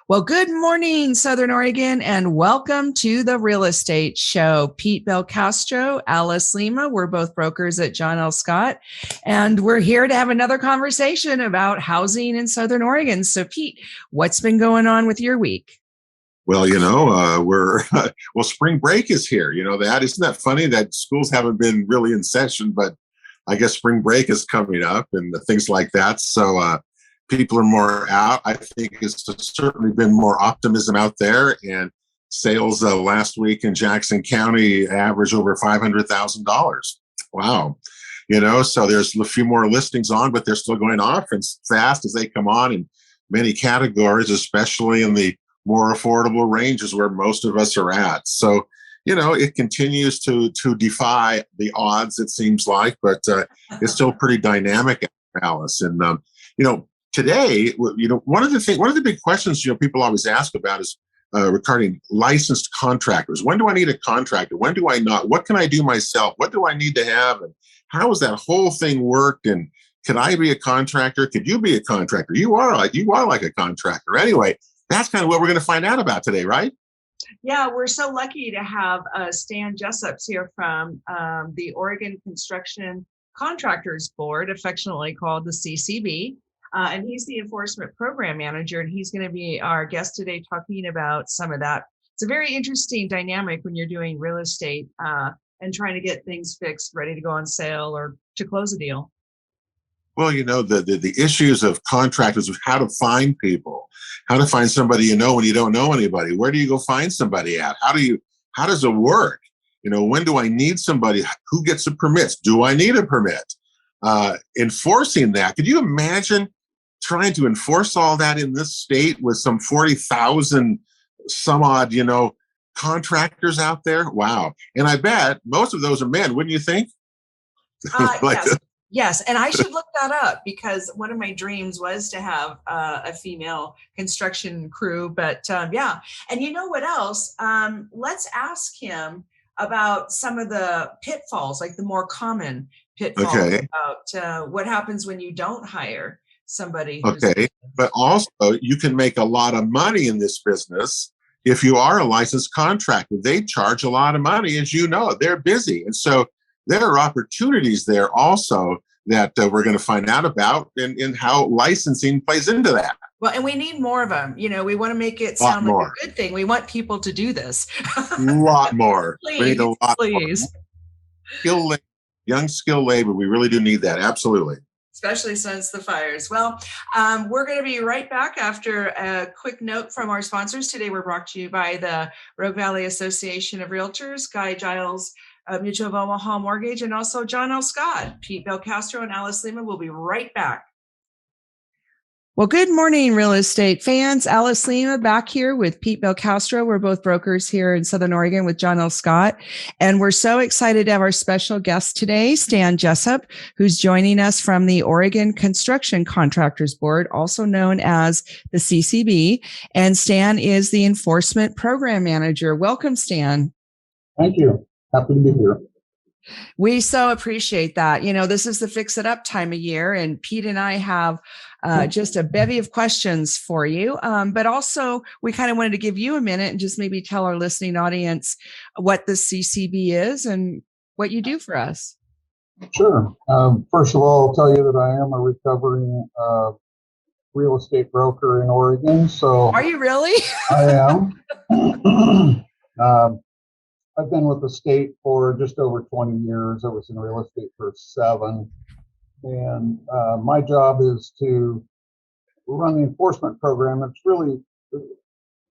Well, good morning, Southern Oregon, and welcome to the Real Estate Show. Pete Belcastro, Alice Lima, we're both brokers at John L. Scott, and we're here to have another conversation about housing in Southern Oregon. So, Pete, what's been going on with your week? Well, spring break is here. You know that isn't that funny that schools haven't been really in session, but I guess spring break is coming up and things like that. So people are more out. I think it's certainly been more optimism out there, and sales last week in Jackson County averaged over $500,000. Wow. So there's a few more listings on, but they're still going off as fast as they come on in many categories, especially in the more affordable ranges where most of us are at. So, it continues to defy the odds, it seems like, but it's still pretty dynamic, Alice. And, today, one of the big questions, people always ask about is regarding licensed contractors. When do I need a contractor? When do I not? What can I do myself? What do I need to have? And how does that whole thing work? And can I be a contractor? Could you be a contractor? You are like a contractor. Anyway, that's kind of what we're going to find out about today, right? Yeah, we're so lucky to have Stan Jessups here from the Oregon Construction Contractors Board, affectionately called the CCB. And he's the Enforcement Program Manager, and he's going to be our guest today talking about some of that. It's a very interesting dynamic when you're doing real estate and trying to get things fixed, ready to go on sale or to close a deal. Well, the issues of contractors, of how to find people, how to find somebody when you don't know anybody. Where do you go find somebody at? How does it work? When do I need somebody? Who gets the permits? Do I need a permit? Enforcing that. Could you imagine trying to enforce all that in this state with some 40,000 some odd, contractors out there? Wow. And I bet most of those are men, wouldn't you think? Yes, and I should look that up because one of my dreams was to have a female construction crew. But yeah, and you know what else? Let's ask him about some of the pitfalls, like the more common pitfalls about what happens when you don't hire somebody. Okay, but also you can make a lot of money in this business if you are a licensed contractor. They charge a lot of money, as you know. They're busy, and so there are opportunities there also that we're going to find out about and how licensing plays into that. Well, and we need more of them. We want to make it sound like a good thing. We want people to do this. A lot more. Please, we need a lot please. More. Young skill labor. We really do need that. Absolutely. Especially since the fires. Well, we're going to be right back after a quick note from our sponsors. Today, we're brought to you by the Rogue Valley Association of Realtors, Guy Giles, Mutual of Omaha Mortgage, and also John L. Scott. Pete Belcastro and Alice Lima will be right back. Well, good morning, real estate fans. Alice Lima back here with Pete Belcastro. We're both brokers here in Southern Oregon with John L. Scott. And we're so excited to have our special guest today, Stan Jessup, who's joining us from the Oregon Construction Contractors Board, also known as the CCB. And Stan is the Enforcement Program Manager. Welcome, Stan. Thank you. Happy to be here. We so appreciate that. This is the fix it up time of year, and Pete and I have just a bevy of questions for you. But also, we kind of wanted to give you a minute and just maybe tell our listening audience what the CCB is and what you do for us. Sure. First of all, I'll tell you that I am a recovering real estate broker in Oregon. So, are you really? I am. I've been with the state for just over 20 years. I was in real estate for 7. And my job is to run the enforcement program. It's really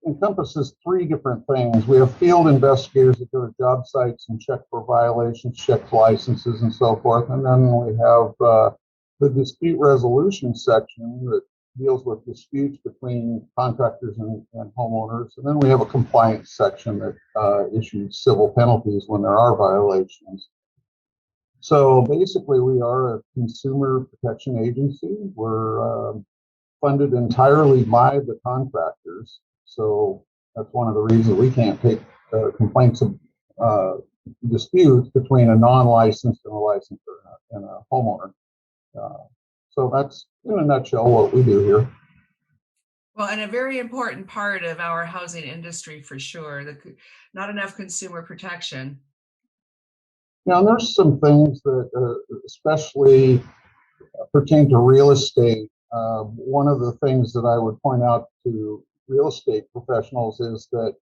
encompasses 3 different things. We have field investigators that go to job sites and check for violations, check licenses, and so forth. And then we have the dispute resolution section that deals with disputes between contractors and homeowners. And then we have a compliance section that issues civil penalties when there are violations. So basically, we are a consumer protection agency. We're funded entirely by the contractors. So that's one of the reasons we can't take complaints of disputes between a non-licensed and a licensed and a homeowner. So that's in a nutshell what we do here. Well, and a very important part of our housing industry for sure. Not enough consumer protection. Now, there's some things that especially pertain to real estate. One of the things that I would point out to real estate professionals is that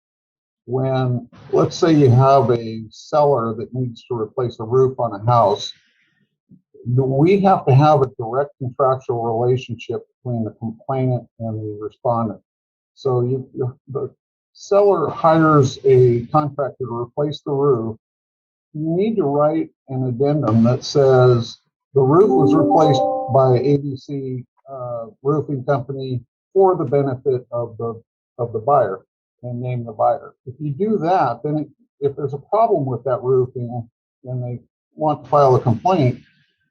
when, let's say you have a seller that needs to replace a roof on a house, we have to have a direct contractual relationship between the complainant and the respondent. So the seller hires a contractor to replace the roof. You need to write an addendum that says the roof was replaced by ABC roofing company for the benefit of the buyer, and name the buyer. If you do that, then if there's a problem with that roofing and they want to file a complaint,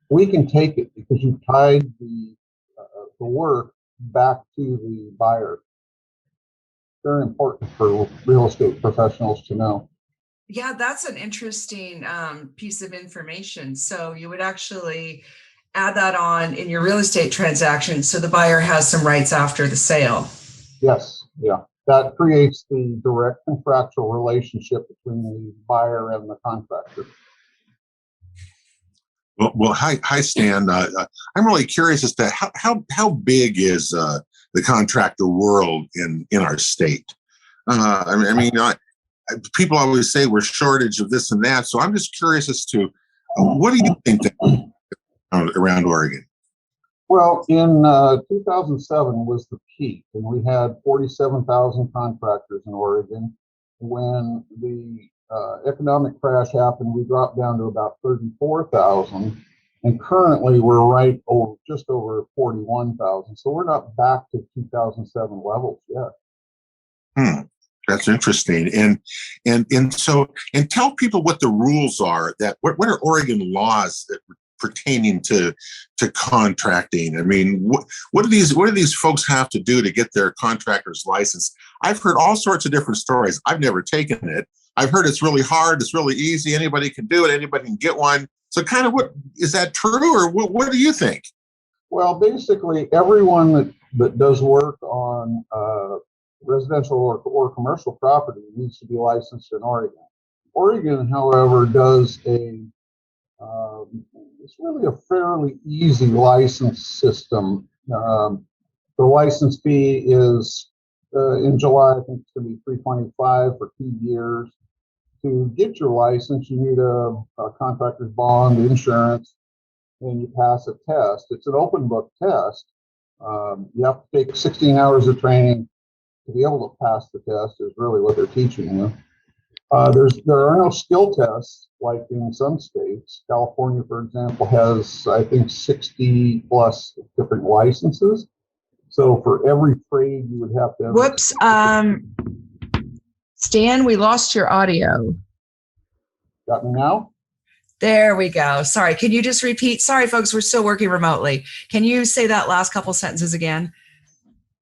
we can take it because you tied the work back to the buyer. Very important for real estate professionals to know. Yeah, that's an interesting piece of information. So you would actually add that on in your real estate transaction so the buyer has some rights after the sale. Yes, yeah. That creates the direct contractual relationship between the buyer and the contractor. Well, hi, Stan. I'm really curious as to how big is the contractor world in our state? People always say we're shortage of this and that, so I'm just curious as to what do you think around Oregon? Well, in 2007 was the peak, and we had 47,000 contractors in Oregon. When the economic crash happened, we dropped down to about 34,000, and currently we're just over 41,000. So we're not back to 2007 levels yet. That's interesting. And so tell people what the rules are. What are Oregon laws that pertaining to contracting? I mean, what do these folks have to do to get their contractor's license? I've heard all sorts of different stories. I've never taken it. I've heard it's really hard. It's really easy. Anybody can do it. Anybody can get one. So kind of what is that true, or what do you think? Well, basically everyone that does work on residential or commercial property needs to be licensed in Oregon. Oregon, however, does it's really a fairly easy license system. The license fee is in July, I think it's going to be $325 for 2 years. To get your license, you need a contractor's bond, insurance, and you pass a test. It's an open book test. You have to take 16 hours of training to be able to pass the test is really what they're teaching you. There are no skill tests like in some states. California, for example, has, I think, 60 plus different licenses. So for every trade, you would have to have. Whoops. Stan, we lost your audio. Got me now? There we go. Sorry. Can you just repeat? Sorry, folks, we're still working remotely. Can you say that last couple sentences again?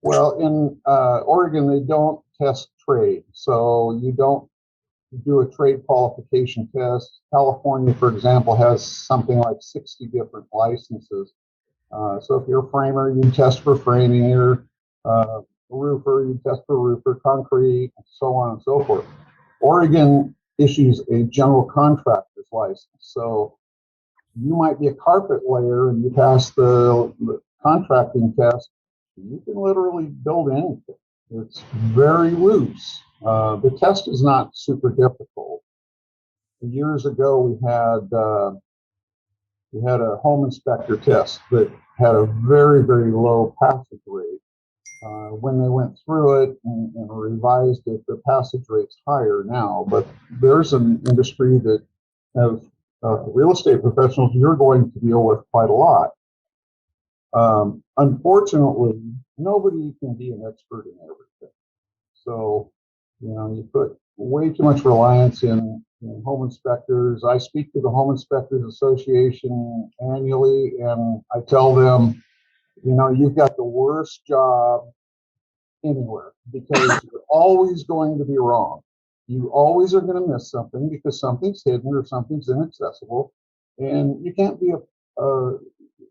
Well, in Oregon, they don't test trade. So you don't do a trade qualification test. California, for example, has something like 60 different licenses. So if you're a framer, you test for framing. You're a roofer, you test for roofer, concrete, and so on and so forth. Oregon issues a general contractor's license. So you might be a carpet layer and you pass the contracting test. You can literally build anything. It's very loose. The test is not super difficult. Years ago, we had a home inspector test that had a very, very low passage rate. When they went through it and revised it, the passage rate's higher now. But there's an industry that has real estate professionals you're going to deal with quite a lot. Unfortunately, nobody can be an expert in everything. So, you put way too much reliance in home inspectors. I speak to the Home Inspectors Association annually, and I tell them, you've got the worst job anywhere because you're always going to be wrong. You always are going to miss something because something's hidden or something's inaccessible, and you can't be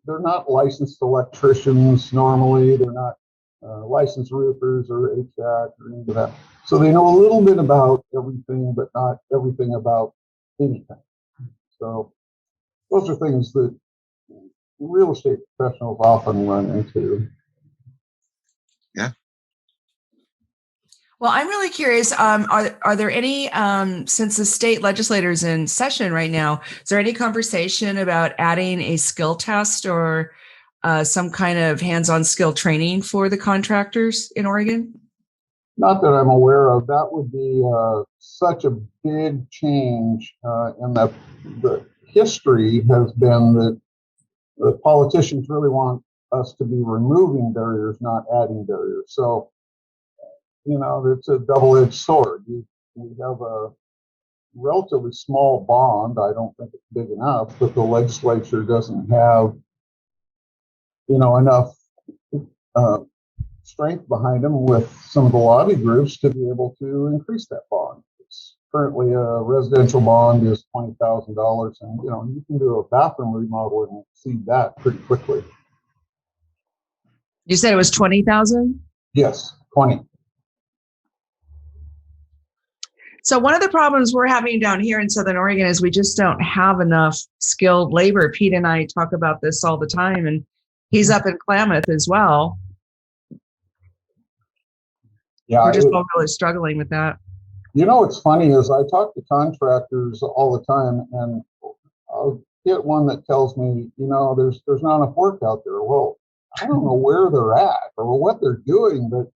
they're not licensed electricians normally. They're not licensed roofers or HVAC or any of that. So they know a little bit about everything, but not everything about anything. So those are things that real estate professionals often run into. Yeah. Well, I'm really curious. Are there any, since the state legislature is in session right now, is there any conversation about adding a skill test or some kind of hands-on skill training for the contractors in Oregon? Not that I'm aware of. That would be such a big change, and the history has been that the politicians really want us to be removing barriers, not adding barriers. So, it's a double-edged sword. We have a relatively small bond. I don't think it's big enough, but the legislature doesn't have, enough strength behind them with some of the lobby groups to be able to increase that bond. It's currently a residential bond is $20,000, and you can do a bathroom remodel and exceed that pretty quickly. You said it was 20,000? Yes, 20. So one of the problems we're having down here in Southern Oregon is we just don't have enough skilled labor. Pete and I talk about this all the time, and he's up in Klamath as well. Yeah, we're just all really struggling with that. What's funny is I talk to contractors all the time, and I'll get one that tells me, there's not enough work out there. Well, I don't know where they're at or what they're doing, but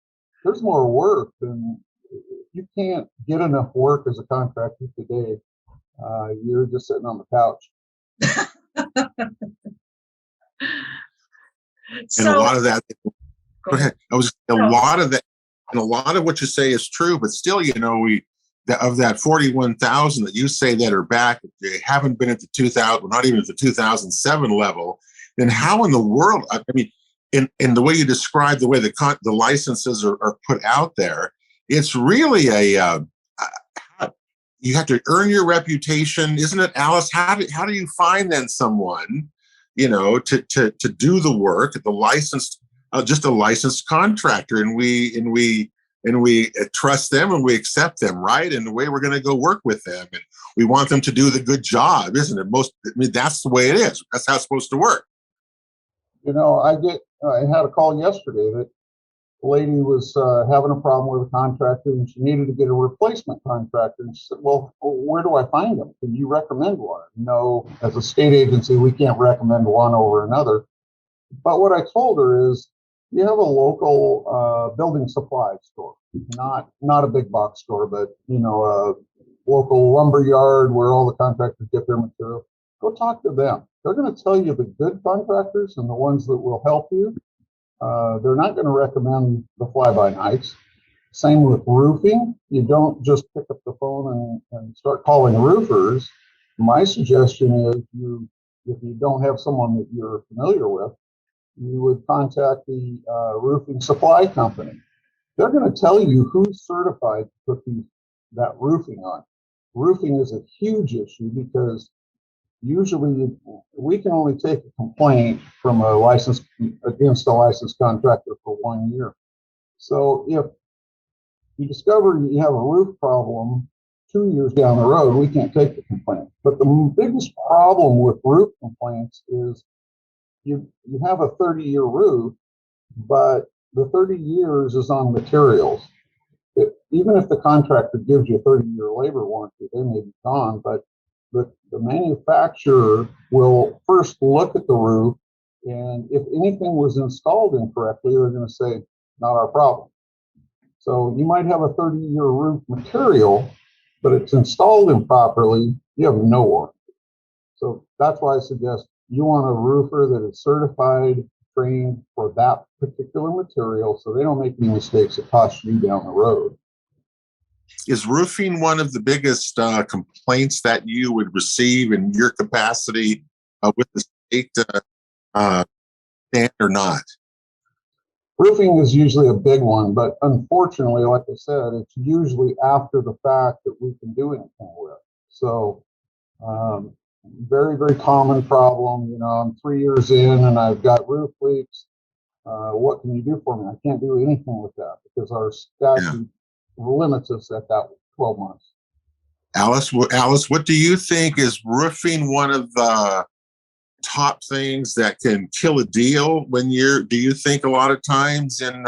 there's more work, and you can't get enough work as a contractor today. You're just sitting on the couch. And a lot of that, go ahead. A lot of that, and a lot of what you say is true, but still, of that 41,000 that you say that are back, they haven't been at the 2000, not even at the 2007 level. Then how in the world? I mean, in the way you describe the way the licenses are put out there, it's really you have to earn your reputation, isn't it, Alice? How do you find then someone, to do the work, the licensed, just a licensed contractor, and we trust them and we accept them, right? And the way we're going to go work with them, and we want them to do the good job, isn't it? That's the way it is. That's how it's supposed to work. I had a call yesterday that the lady was having a problem with a contractor, and she needed to get a replacement contractor. And she said, well, where do I find them? Can you recommend one? No, as a state agency, we can't recommend one over another. But what I told her is, you have a local building supply store, not a big box store, but a local lumber yard where all the contractors get their material. Go talk to them. They're going to tell you the good contractors and the ones that will help you. They're not going to recommend the fly-by-nights. Same with roofing. You don't just pick up the phone and start calling roofers. My suggestion is if you don't have someone that you're familiar with, you would contact the roofing supply company. They're going to tell you who's certified to put that roofing on. Roofing is a huge issue because usually we can only take a complaint from against a licensed contractor for 1 year. So if you discover you have a roof problem 2 years down the road, we can't take the complaint. But the biggest problem with roof complaints is you have a 30-year roof, but the 30 years is on materials. Even if the contractor gives you a 30-year labor warranty, they may be gone, but the manufacturer will first look at the roof, and if anything was installed incorrectly, they're going to say, not our problem. So you might have a 30-year roof material, but it's installed improperly, you have no warranty. So that's why I suggest you want a roofer that is certified, trained for that particular material, so they don't make any mistakes that cost you down the road. Is roofing one of the biggest complaints that you would receive in your capacity with the state stand or not? Roofing is usually a big one, but unfortunately, like I said, it's usually after the fact that we can do anything with. So very, very common problem. I'm 3 years in and I've got roof leaks. What can you do for me? I can't do anything with that because our Yeah. statute limits us at that 12 months. Alice, what do you think, is roofing one of the top things that can kill a deal do you think a lot of times in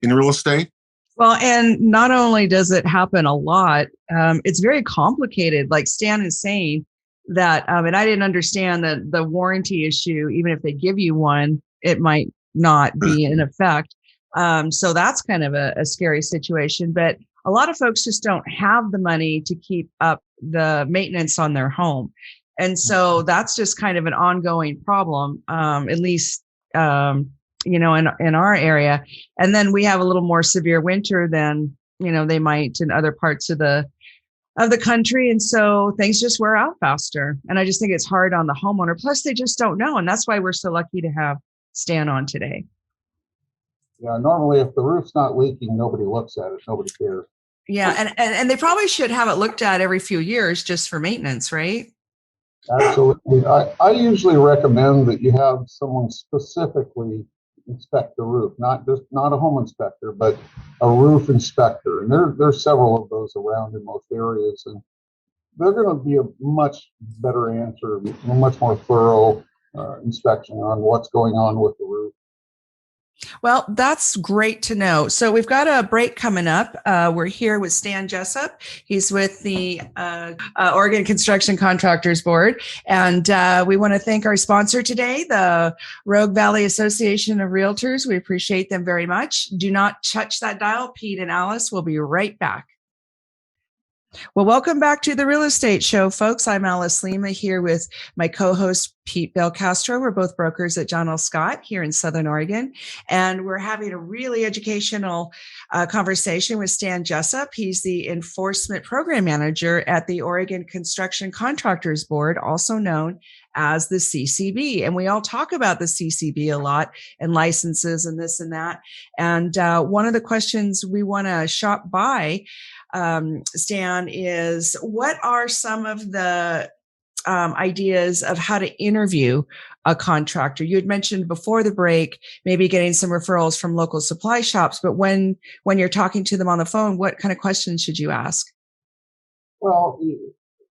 real estate? Well, and not only does it happen a lot, it's very complicated. Like Stan is saying that, and I didn't understand that the warranty issue, even if they give you one, it might not be in effect. So that's kind of a scary situation. But a lot of folks just don't have the money to keep up the maintenance on their home. And so that's just kind of an ongoing problem, at least, in our area. And then we have a little more severe winter than, they might in other parts of the country. And so things just wear out faster. And I just think it's hard on the homeowner. Plus, they just don't know. And that's why we're so lucky to have Stan on today. Yeah, normally if the roof's not leaking, nobody looks at it. Nobody cares. Yeah, and they probably should have it looked at every few years just for maintenance, right? Absolutely. I usually recommend that you have someone specifically inspect the roof, not a home inspector, but a roof inspector. And there's several of those around in most areas, and they're going to be a much better answer, a much more thorough inspection on what's going on with the roof. Well, that's great to know. So we've got a break coming up. We're here with Stan Jessup. He's with the Oregon Construction Contractors Board. And we want to thank our sponsor today, the Rogue Valley Association of Realtors. We appreciate them very much. Do not touch that dial. Pete and Alice will be right back. Well, welcome back to the Real Estate Show, folks. I'm Alice Lima here with my co-host, Pete Belcastro. We're both brokers at John L. Scott here in Southern Oregon. And we're having a really educational conversation with Stan Jessup. He's the Enforcement Program Manager at the Oregon Construction Contractors Board, also known as the CCB. And we all talk about the CCB a lot and licenses and this and that. And one of the questions we want to shop by, Stan, is what are some of the ideas of how to interview a contractor? You had mentioned before the break, maybe getting some referrals from local supply shops, but when you're talking to them on the phone, what kind of questions should you ask? Well,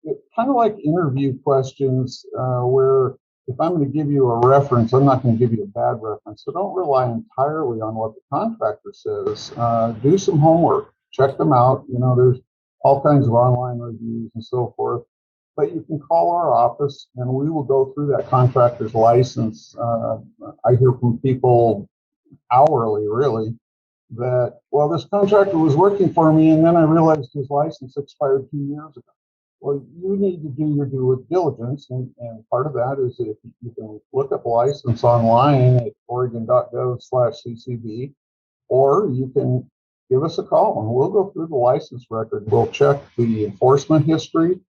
it's kind of like interview questions where if I'm going to give you a reference, I'm not going to give you a bad reference. So don't rely entirely on what the contractor says. Do some homework. Check them out. There's all kinds of online reviews and so forth. But you can call our office and we will go through that contractor's license. I hear from people hourly, really, that, well, this contractor was working for me and then I realized his license expired 2 years ago. Well, you need to do your due diligence. And part of that is if you can look up a license online at oregon.gov/CCB, or you can give us a call and we'll go through the license record. We'll check the enforcement history.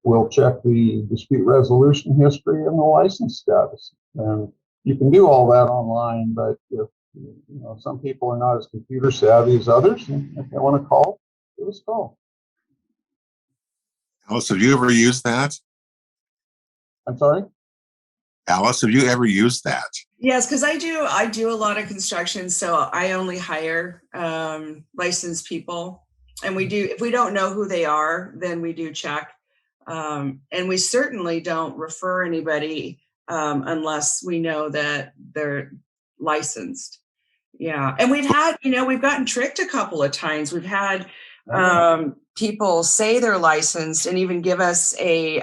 We'll check the dispute resolution history and the license status. And you can do all that online, but if some people are not as computer savvy as others, and if they want to call, give us a call. Alice, have you ever used that? I'm sorry? Alice, have you ever used that? Yes, because I do a lot of construction, so I only hire licensed people, and if we don't know who they are, then we do check, and we certainly don't refer anybody unless we know that they're licensed. Yeah, and we've gotten tricked a couple of times. We've had people say they're licensed and even give us a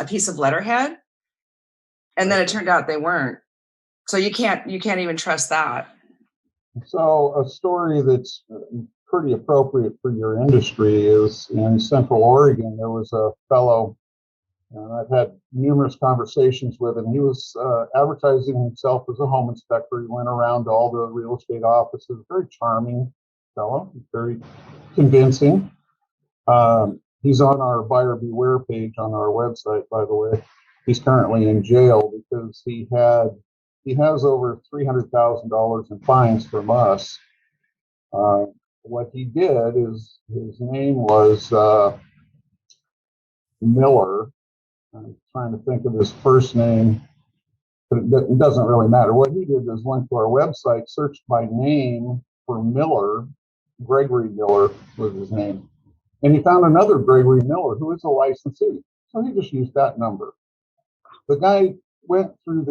piece of letterhead, and then it turned out they weren't. So you can't even trust that. So a story that's pretty appropriate for your industry is in Central Oregon. There was a fellow, and I've had numerous conversations with him. He was advertising himself as a home inspector. He went around to all the real estate offices. Very charming fellow, very convincing. He's on our buyer beware page on our website, by the way. He's currently in jail because he has over $300,000 in fines from us. What he did is his name was Miller. I'm trying to think of his first name. but it doesn't really matter. What he did is went to our website, searched by name for Miller. Gregory Miller was his name. And he found another Gregory Miller who is a licensee. So he just used that number. The guy went through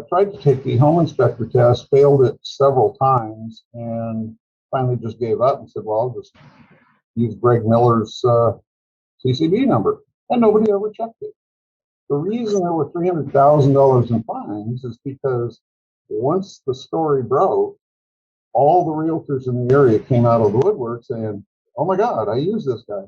tried to take the home inspector test, failed it several times, and finally just gave up and said, well, I'll just use Greg Miller's CCB number. And nobody ever checked it. The reason there were $300,000 in fines is because once the story broke, all the realtors in the area came out of the woodwork saying, oh my God, I use this guy.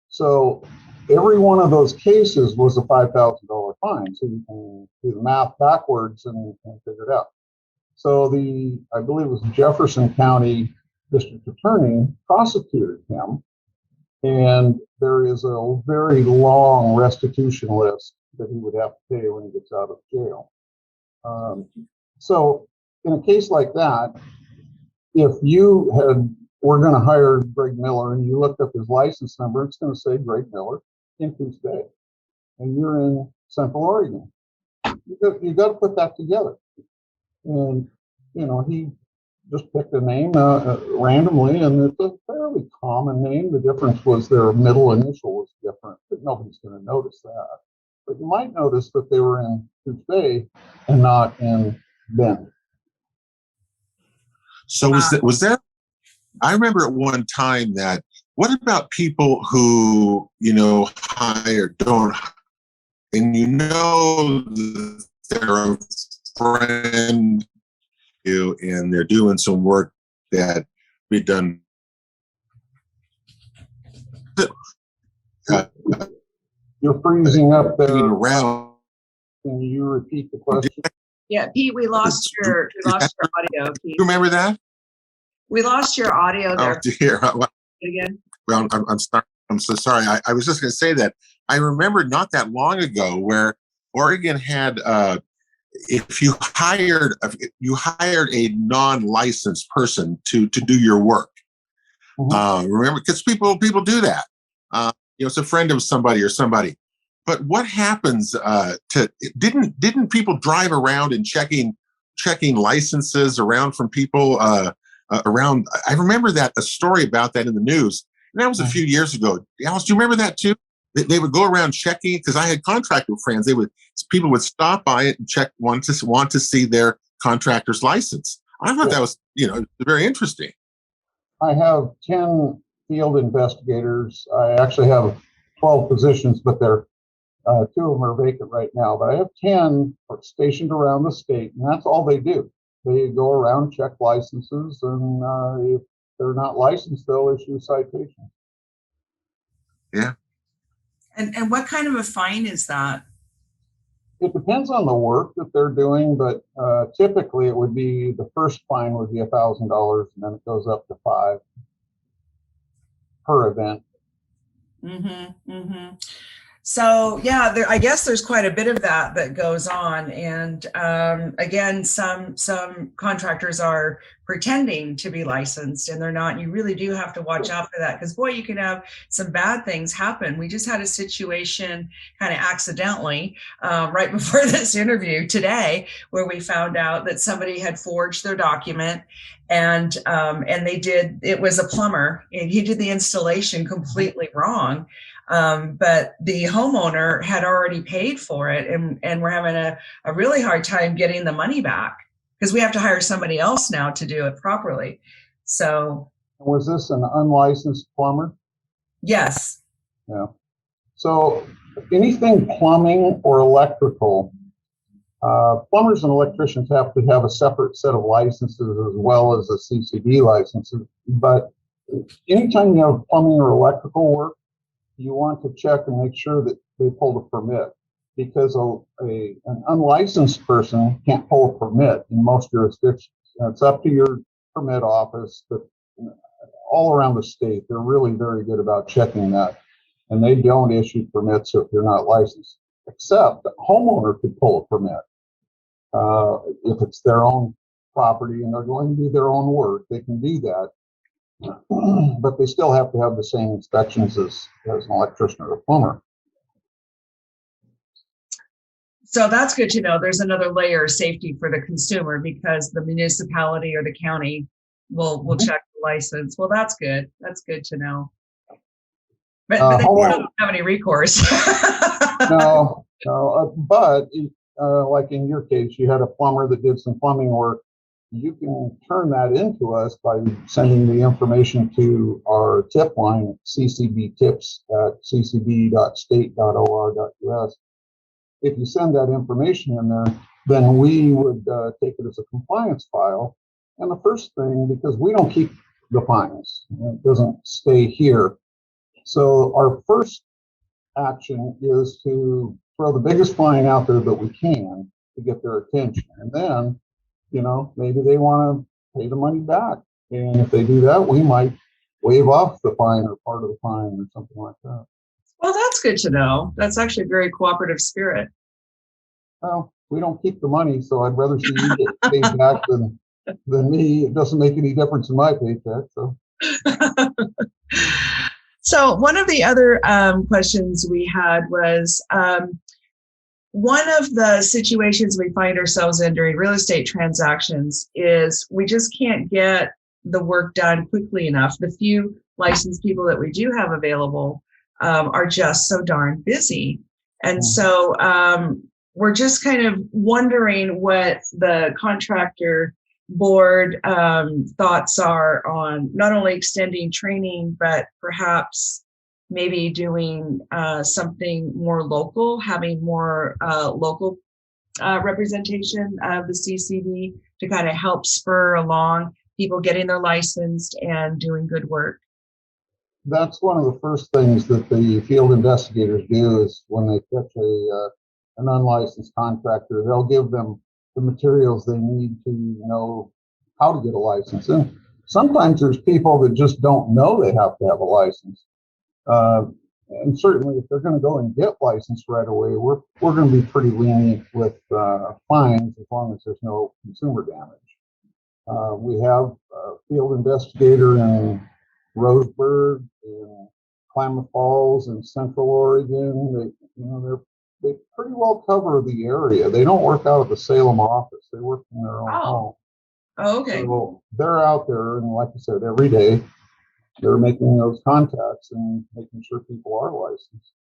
So every one of those cases was a $5,000 fine. So you can do the math backwards and figure it out. So I believe it was Jefferson County District Attorney prosecuted him. And there is a very long restitution list that he would have to pay when he gets out of jail. So in a case like that, if you were going to hire Greg Miller and you looked up his license number, it's going to say Greg Miller in Coos Bay, and you're in Central Oregon. You got to put that together. And he just picked a name randomly, and it's a fairly common name. The difference was their middle initial was different, but nobody's going to notice that. But you might notice that they were in Coos Bay and not in Bend. So was there? I remember at one time that. What about people who hire, don't, and they're a friend you and they're doing some work that be done. You're freezing up there. Around. Can you repeat the question? Yeah, Pete, we lost your audio. Pete. You remember that? We lost your audio there. Oh dear. Again. Well, I'm sorry. I'm so sorry. I was just going to say that I remember not that long ago where Oregon had, if you hired a non-licensed person to do your work. Mm-hmm. Remember, because people do that. It's a friend of somebody or somebody. But what happens didn't people drive around and checking licenses around from people around? I remember a story about that in the news. And that was a few years ago. Alice, do you remember that too? They would go around checking, because I had contractor friends. People would stop by it and check, want to see their contractor's license. I thought that was, very interesting. I have 10 field investigators. I actually have 12 positions, but they're 2 of them are vacant right now. But I have 10 stationed around the state, and that's all they do. They go around, check licenses, and if they're not licensed, they'll issue a citation. Yeah. And what kind of a fine is that? It depends on the work that they're doing, but typically it would be, the first fine would be $1,000, and then it goes up to $5,000 per event. Mm-hmm. Mm-hmm. So yeah, I guess there's quite a bit of that goes on, and again, some contractors are pretending to be licensed and they're not. You really do have to watch out for that, because boy, you can have some bad things happen. We just had a situation kind of accidentally right before this interview today, where we found out that somebody had forged their document, and it was a plumber, and he did the installation completely wrong. But the homeowner had already paid for it, and we're having a really hard time getting the money back, because we have to hire somebody else now to do it properly. So, was this an unlicensed plumber? Yes. Yeah. So anything plumbing or electrical, plumbers and electricians have to have a separate set of licenses as well as a CCD license. But anytime you have plumbing or electrical work, you want to check and make sure that they pull the permit, because an unlicensed person can't pull a permit in most jurisdictions. It's up to your permit office, but all around the state, they're really very good about checking that, and they don't issue permits if you're not licensed, except a homeowner could pull a permit. If it's their own property and they're going to do their own work, they can do that. But they still have to have the same inspections as an electrician or a plumber. So that's good to know. There's another layer of safety for the consumer because the municipality or the county will check the license. Well, that's good. That's good to know. But they still don't have any recourse. No, but like in your case, you had a plumber that did some plumbing work. You can turn that into us by sending the information to our tip line, ccbtips@ccb.state.or.us. If you send that information in there, then we would take it as a compliance file. And the first thing, because we don't keep the fines, it doesn't stay here. So our first action is to throw the biggest fine out there that we can to get their attention. And then, maybe they want to pay the money back. And if they do that, we might waive off the fine or part of the fine or something like that. Well, that's good to know. That's actually a very cooperative spirit. Well, we don't keep the money, so I'd rather see you get paid back than me. It doesn't make any difference in my paycheck. So. So one of the other questions we had was one of the situations we find ourselves in during real estate transactions is we just can't get the work done quickly enough. The few licensed people that we do have available are just so darn busy. And so we're just kind of wondering what the contractor board thoughts are on not only extending training, but perhaps maybe doing something more local, having more local representation of the CCB to kind of help spur along people getting their licensed and doing good work. That's one of the first things that the field investigators do is when they catch an unlicensed contractor, they'll give them the materials they need to know how to get a license. And sometimes there's people that just don't know they have to have a license. And certainly if they're going to go and get licensed right away, we're going to be pretty lenient with fines as long as there's no consumer damage. We have a field investigator in Roseburg, in Klamath Falls, in Central Oregon. They pretty well cover the area. They don't work out of the Salem office. They work in their own home. Oh, okay. So they're out there, and like I said, every day they're making those contacts and making sure people are licensed.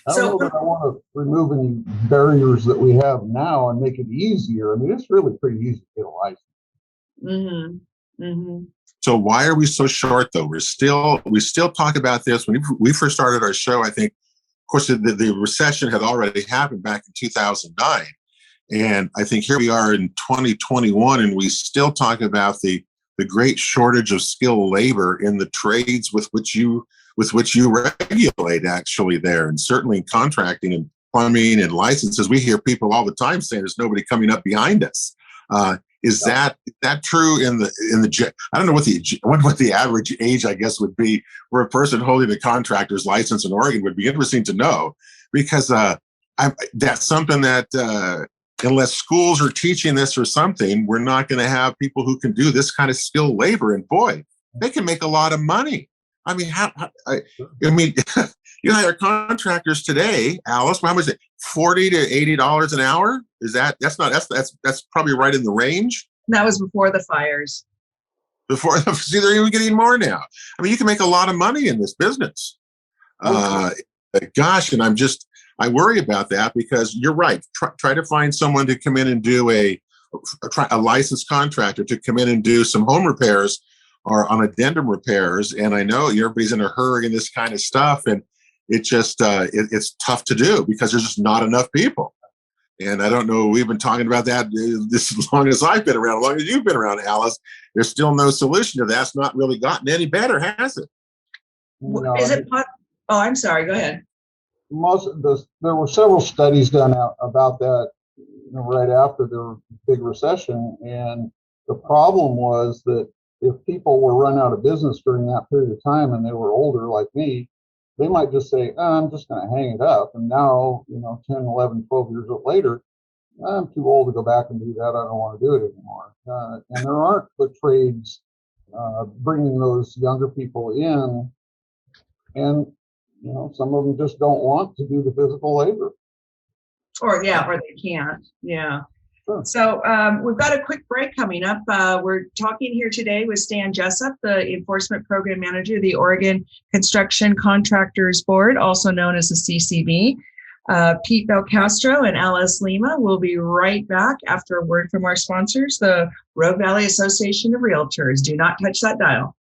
I don't know that I want to remove any barriers that we have now and make it easier. I mean, it's really pretty easy to get a license. Mm-hmm. Mm-hmm. So why are we so short, though? We still talk about this. When we first started our show, I think, of course, the recession had already happened back in 2009. And I think here we are in 2021, and we still talk about the great shortage of skilled labor in the trades with which you regulate actually there. And certainly in contracting and plumbing and licenses, we hear people all the time saying there's nobody coming up behind us. Is that true in the I don't know what the average age, I guess, would be for a person holding a contractor's license in Oregon. Would be interesting to know, because that's something that unless schools are teaching this or something, we're not going to have people who can do this kind of skilled labor. And boy, they can make a lot of money. I mean, you hire contractors today, Alice. How much is it? $40 to $80 an hour? That's probably right in the range. That was before the fires. See, they're even getting more now. I mean, you can make a lot of money in this business. Gosh, and I worry about that, because you're right. Try to find someone to come in and do a licensed contractor to come in and do some home repairs or on addendum repairs. And I know everybody's in a hurry and this kind of stuff. And it just, it's tough to do because there's just not enough people. And I don't know, we've been talking about that this as long as I've been around, as long as you've been around, Alice. There's still no solution to that. It's not really gotten any better, has it? No, Is it? Oh, I'm sorry. Go ahead. There were several studies done about that right after the big recession. And the problem was that if people were run out of business during that period of time and they were older like me, they might just say, I'm just going to hang it up. And now, 10, 11, 12 years later, I'm too old to go back and do that. I don't want to do it anymore. And there aren't the trades bringing those younger people in. And some of them just don't want to do the physical labor. Or they can't. Yeah. Sure. So we've got a quick break coming up. We're talking here today with Stan Jessup, the Enforcement Program Manager of the Oregon Construction Contractors Board, also known as the CCB. Pete Belcastro and Alice Lima will be right back after a word from our sponsors, the Rogue Valley Association of Realtors. Do not touch that dial.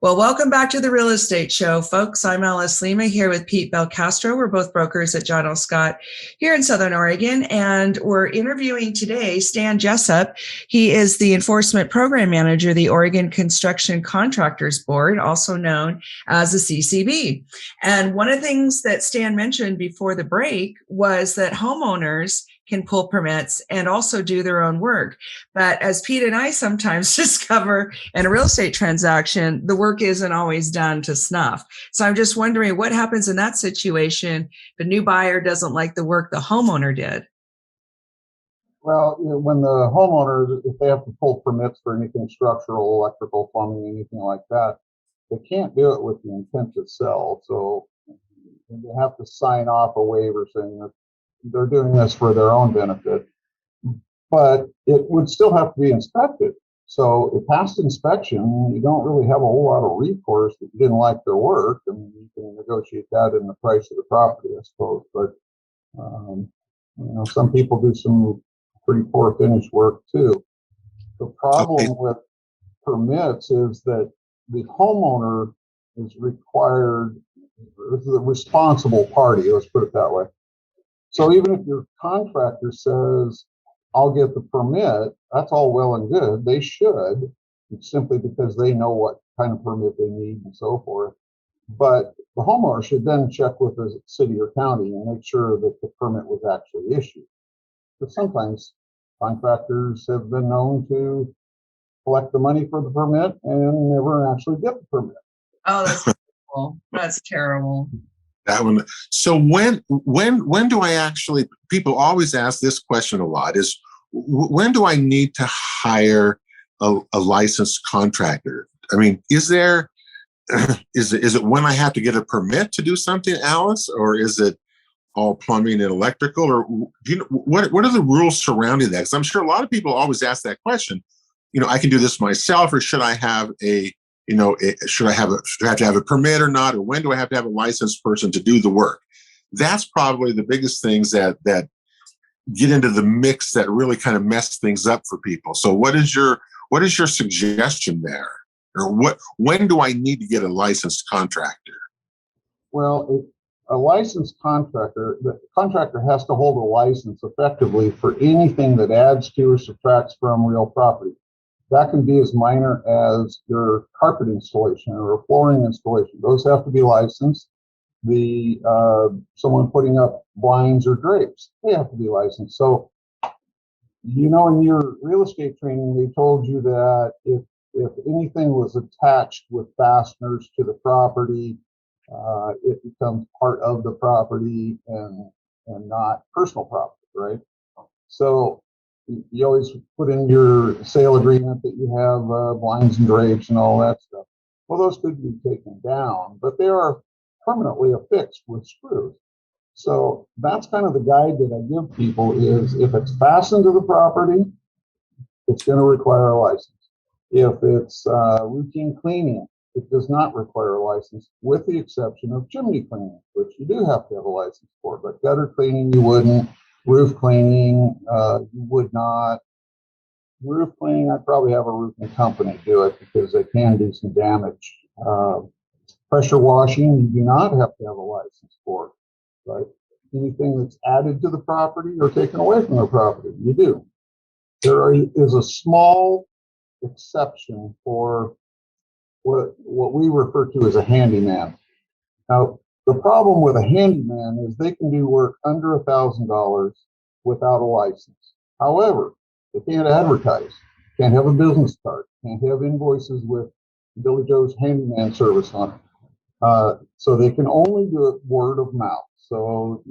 Well, welcome back to the Real Estate Show, folks. I'm Alice Lima here with Pete Belcastro. We're both brokers at John L. Scott here in Southern Oregon, and we're interviewing today Stan Jessup. He is the Enforcement Program Manager of the Oregon Construction Contractors Board, also known as the CCB. And one of the things that Stan mentioned before the break was that homeowners can pull permits and also do their own work. But as Pete and I sometimes discover in a real estate transaction, the work isn't always done to snuff. So I'm just wondering what happens in that situation if the new buyer doesn't like the work the homeowner did. Well, when the homeowner, if they have to pull permits for anything structural, electrical, plumbing, anything like that, they can't do it with the intent to sell. So they have to sign off a waiver saying that they're doing this for their own benefit, but it would still have to be inspected. So it passed inspection. You don't really have a whole lot of recourse if you didn't like their work. I mean, you can negotiate that in the price of the property, I suppose. But some people do some pretty poor finish work too. The problem with permits is that the homeowner is required, is the responsible party. Let's put it that way. So even if your contractor says, I'll get the permit, that's all well and good. They should, simply because they know what kind of permit they need and so forth. But the homeowner should then check with the city or county and make sure that the permit was actually issued. Because sometimes contractors have been known to collect the money for the permit and never actually get the permit. Oh, that's terrible. That's terrible. That one. So when do I actually? People always ask this question a lot: is when do I need to hire a licensed contractor? I mean, is it when I have to get a permit to do something, Alice, or is it all plumbing and electrical, or do you know what are the rules surrounding that? Because I'm sure a lot of people always ask that question. I can do this myself, or should I have should I have to have a permit or not, or when do I have to have a licensed person to do the work? That's probably the biggest things that get into the mix that really kind of mess things up for people. So what is your suggestion there? Or when do I need to get a licensed contractor? Well, a licensed contractor, the contractor has to hold a license effectively for anything that adds to or subtracts from real property. That can be as minor as your carpet installation or a flooring installation. Those have to be licensed. Someone putting up blinds or drapes, they have to be licensed. So, in your real estate training, they told you that if anything was attached with fasteners to the property, it becomes part of the property and not personal property, right? So you always put in your sale agreement that you have blinds and drapes and all that stuff. Well, those could be taken down, but they are permanently affixed with screws. So that's kind of the guide that I give people is if it's fastened to the property, it's going to require a license. If it's routine cleaning, it does not require a license, with the exception of chimney cleaning, which you do have to have a license for, but gutter cleaning, you wouldn't. Roof cleaning, you would not. Roof cleaning, I'd probably have a roofing company do it because they can do some damage. Pressure washing, you do not have to have a license for, right? Anything that's added to the property or taken away from the property, you do. There is a small exception for what we refer to as a handyman. Now, the problem with a handyman is they can do work under $1,000 without a license. However, they can't advertise, can't have a business card, can't have invoices with Billy Joe's handyman service on it. So they can only do it word of mouth. So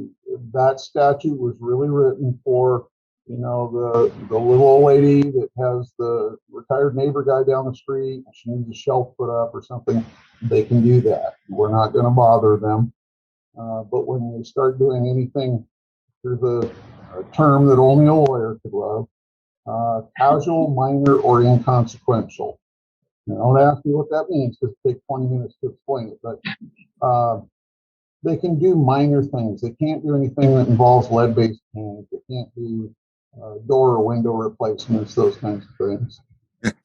that statute was really written for, the little old lady that has the retired neighbor guy down the street, and she needs a shelf put up or something. They can do that. We're not going to bother them. But when you start doing anything, there's a term that only a lawyer could love, casual, minor, or inconsequential. Now, don't ask me what that means because it takes 20 minutes to explain it, but they can do minor things. They can't do anything that involves lead-based paint. They can't do door or window replacements, those kinds of things.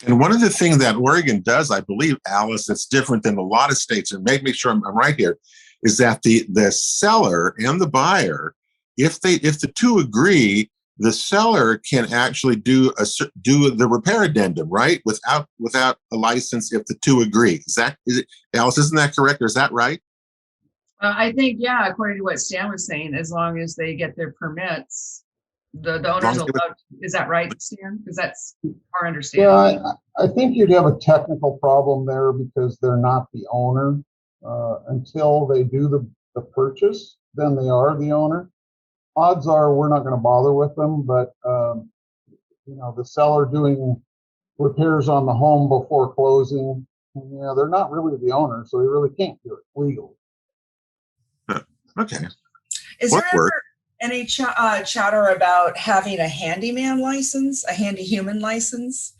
And one of the things that Oregon does, I believe, Alice, that's different than a lot of states, and make sure I'm right here, is that the seller and the buyer, if the two agree, the seller can actually do the repair addendum, right, without a license if the two agree. Is it, Alice? Isn't that correct, or is that right? I think, yeah, according to what Stan was saying, as long as they get their permits, the owner's allowed. Is that right, Stan? Because that's our understanding. Yeah, I think you'd have a technical problem there because they're not the owner. Until they do the purchase, then they are the owner. Odds are we're not going to bother with them, but the seller doing repairs on the home before closing, they're not really the owner, so they really can't do it legally. Okay. Is there ever any chatter about having a handyman license, a handy human license,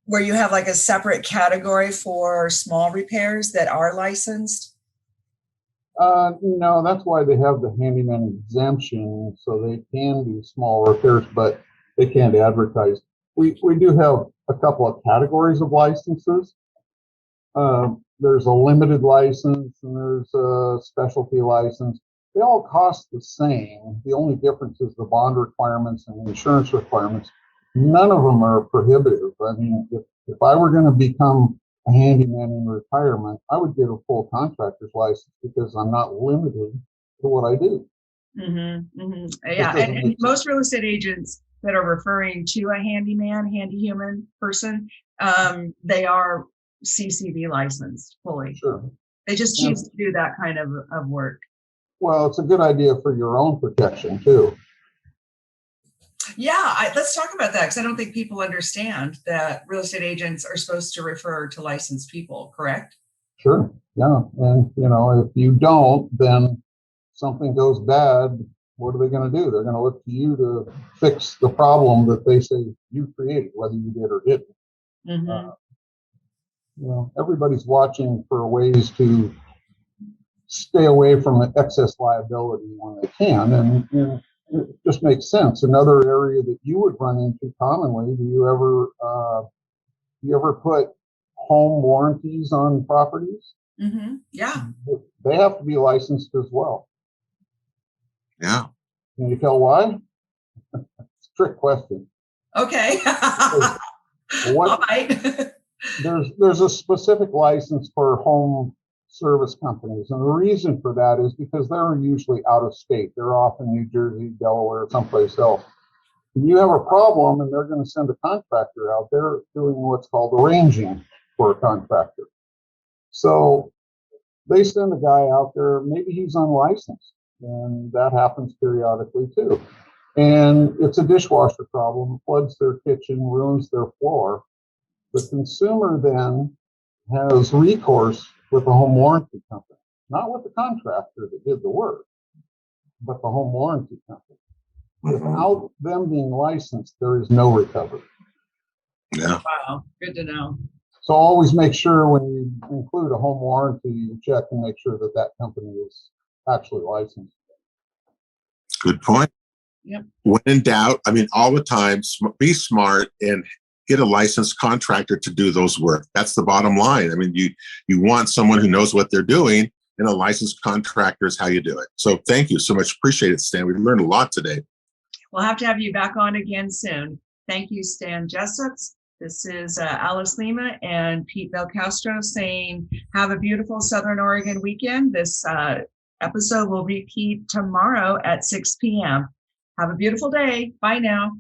where you have like a separate category for small repairs that are licensed? No, that's why they have the handyman exemption, so they can do small repairs, but they can't advertise. We do have a couple of categories of licenses. There's a limited license and there's a specialty license. They all cost the same. The only difference is the bond requirements and the insurance requirements. None of them are prohibitive. I mean, if I were going to become a handyman in retirement, I would get a full contractor's license because I'm not limited to what I do. Mm-hmm, mm-hmm. Yeah, and most real estate agents that are referring to a handyman, handy human person, they are CCB licensed fully. Sure. They just choose to do that kind of work. Well, it's a good idea for your own protection too. Yeah, let's talk about that because I don't think people understand that real estate agents are supposed to refer to licensed people, correct? Sure. Yeah. And, if you don't, then something goes bad. What are they going to do? They're going to look to you to fix the problem that they say you created, whether you did or didn't. Mm-hmm. Everybody's watching for ways to stay away from excess liability when they can. And it just makes sense. Another area that you would run into commonly, do you ever put home warranties on properties? Mm-hmm. Yeah. They have to be licensed as well. Yeah. Can you tell why? It's a trick question. Okay. All right. There's a specific license for home service companies. And the reason for that is because they're usually out of state. They're often New Jersey, Delaware, someplace else. If you have a problem and they're going to send a contractor out, they're doing what's called arranging for a contractor. So they send a guy out there, maybe he's unlicensed, and that happens periodically too. And it's a dishwasher problem, floods their kitchen, ruins their floor. The consumer then has recourse with the home warranty company, not with the contractor that did the work, but the home warranty company. Without them being licensed, there is no recovery. Yeah. Wow, good to know. So always make sure when you include a home warranty, you check and make sure that company is actually licensed. Good point. Yep. When in doubt, all the time, be smart and get a licensed contractor to do those work. That's the bottom line. You want someone who knows what they're doing, and a licensed contractor is how you do it. So thank you so much. Appreciate it, Stan. We learned a lot today. We'll have to have you back on again soon. Thank you, Stan Jessups. This is Alice Lima and Pete Belcastro saying, have a beautiful Southern Oregon weekend. This episode will repeat tomorrow at 6 p.m. Have a beautiful day. Bye now.